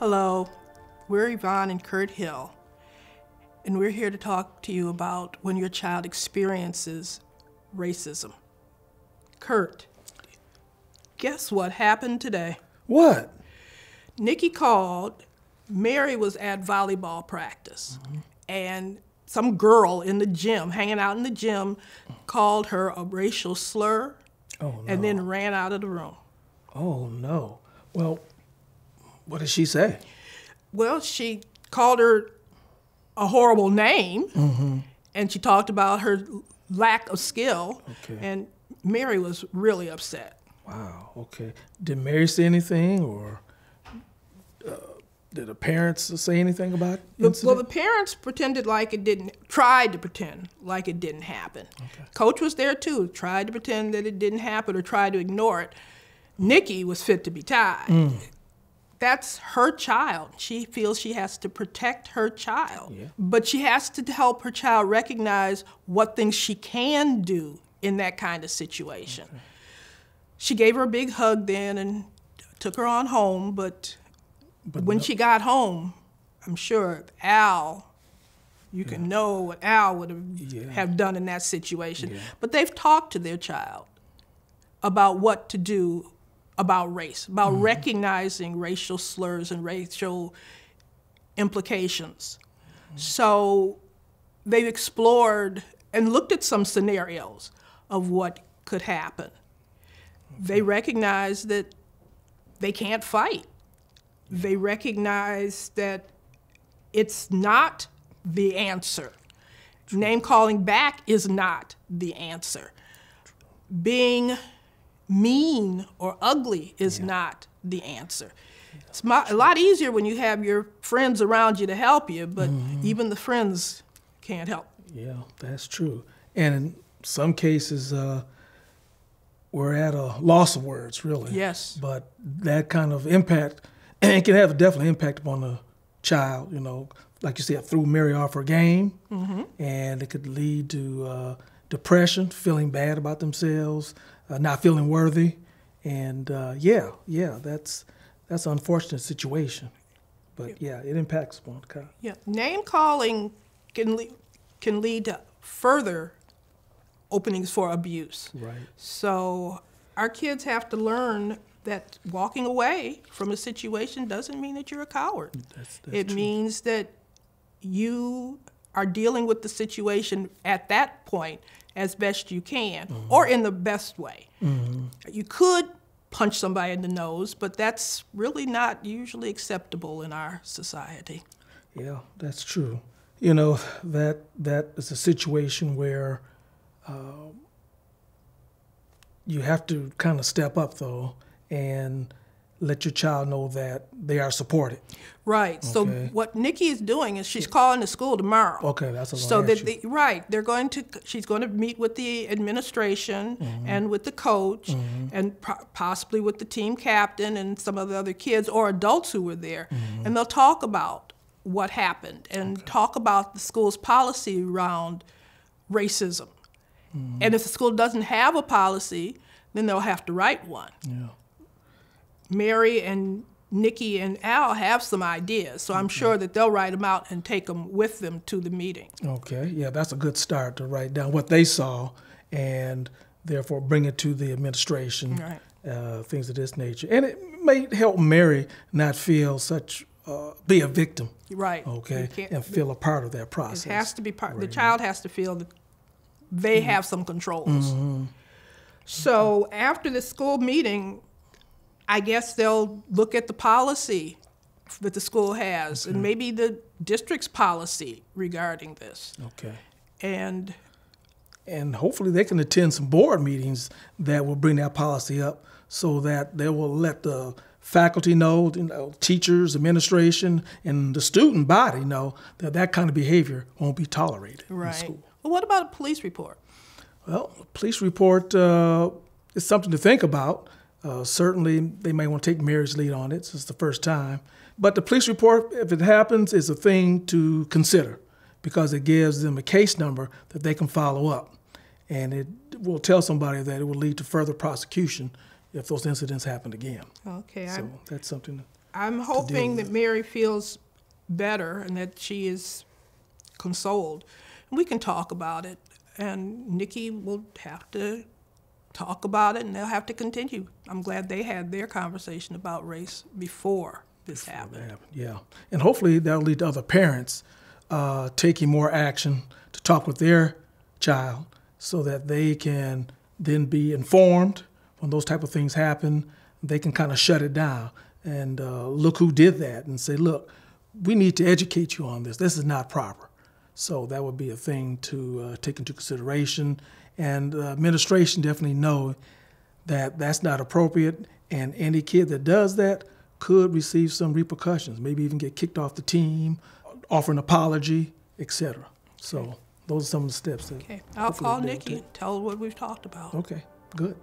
Hello, we're Yvonne and Kurt Hill, and we're here to talk to you about when your child experiences racism. Kurt, guess what happened today? What? Nikki called. Mary was at volleyball practice, and some girl in the gym, hanging out in the gym, called her a racial slur, and then ran out of the room. Oh, no. Well, what did she say? Well, she called her a horrible name, and she talked about her lack of skill, and Mary was really upset. Wow, okay. Did Mary say anything, or did the parents say anything about it? Well, the parents tried to pretend like it didn't happen. Coach was there too, tried to pretend that it didn't happen or tried to ignore it. Nikki was fit to be tied. That's her child. She feels she has to protect her child. Yeah. But she has to help her child recognize what things she can do in that kind of situation. She gave her a big hug then and took her on home, but when she got home, I'm sure Al, you can know what Al would have done in that situation. But they've talked to their child about what to do about race, about recognizing racial slurs and racial implications. So they've explored and looked at some scenarios of what could happen. They recognize that they can't fight. They recognize that it's not the answer. Name calling back is not the answer. Being mean or ugly is not the answer. It's a lot easier when you have your friends around you to help you, but even the friends can't help. Yeah, that's true. And in some cases, we're at a loss of words, really. Yes. But that kind of impact, and it can have a definitely impact upon the child, you know, like you said, threw Mary off her game, and it could lead to depression, feeling bad about themselves, not feeling worthy, and that's an unfortunate situation. But it impacts upon the child. Yeah, name calling can lead to further openings for abuse. Right. So our kids have to learn that walking away from a situation doesn't mean that you're a coward. That's it true. means that you are dealing with the situation at that point as best you can, or in the best way. You could punch somebody in the nose, but that's really not usually acceptable in our society. Yeah, that's true. You know, that is a situation where you have to kind of step up, though, and let your child know that they are supported. Right. Okay. So what Nikki is doing is she's calling the school tomorrow. Okay, that's a long So that they're going to. She's going to meet with the administration and with the coach and possibly with the team captain and some of the other kids or adults who were there, and they'll talk about what happened and talk about the school's policy around racism. And if the school doesn't have a policy, then they'll have to write one. Yeah. Mary and Nikki and Al have some ideas, so I'm sure that they'll write them out and take them with them to the meeting. Okay, yeah, that's a good start to write down what they saw and therefore bring it to the administration, things of this nature. And it may help Mary not feel be a victim, okay, and feel a part of that process. It has to be part. The child has to feel that they have some controls. So after the school meeting, I guess they'll look at the policy that the school has and maybe the district's policy regarding this. Okay. And hopefully they can attend some board meetings that will bring that policy up so that they will let the faculty know, teachers, administration, and the student body know that that kind of behavior won't be tolerated in school. Well, what about a police report? Well, a police report is something to think about. Certainly, they may want to take Mary's lead on it since it's the first time. But the police report, if it happens, is a thing to consider because it gives them a case number that they can follow up. And it will tell somebody that it will lead to further prosecution if those incidents happen again. Okay. So that's something. I'm hoping that Mary feels better and that she is consoled. We can talk about it, and Nikki will have to talk about it, and they'll have to continue. I'm glad they had their conversation about race before this happened. Yeah, and hopefully that'll lead to other parents taking more action to talk with their child so that they can then be informed when those type of things happen. They can kind of shut it down and look who did that and say, look, we need to educate you on this. This is not proper. So that would be a thing to take into consideration. And the administration definitely know that that's not appropriate, and any kid that does that could receive some repercussions, maybe even get kicked off the team, offer an apology, etc. So those are some of the steps that. Okay, I'll call Nikki and tell her what we've talked about. Okay, good.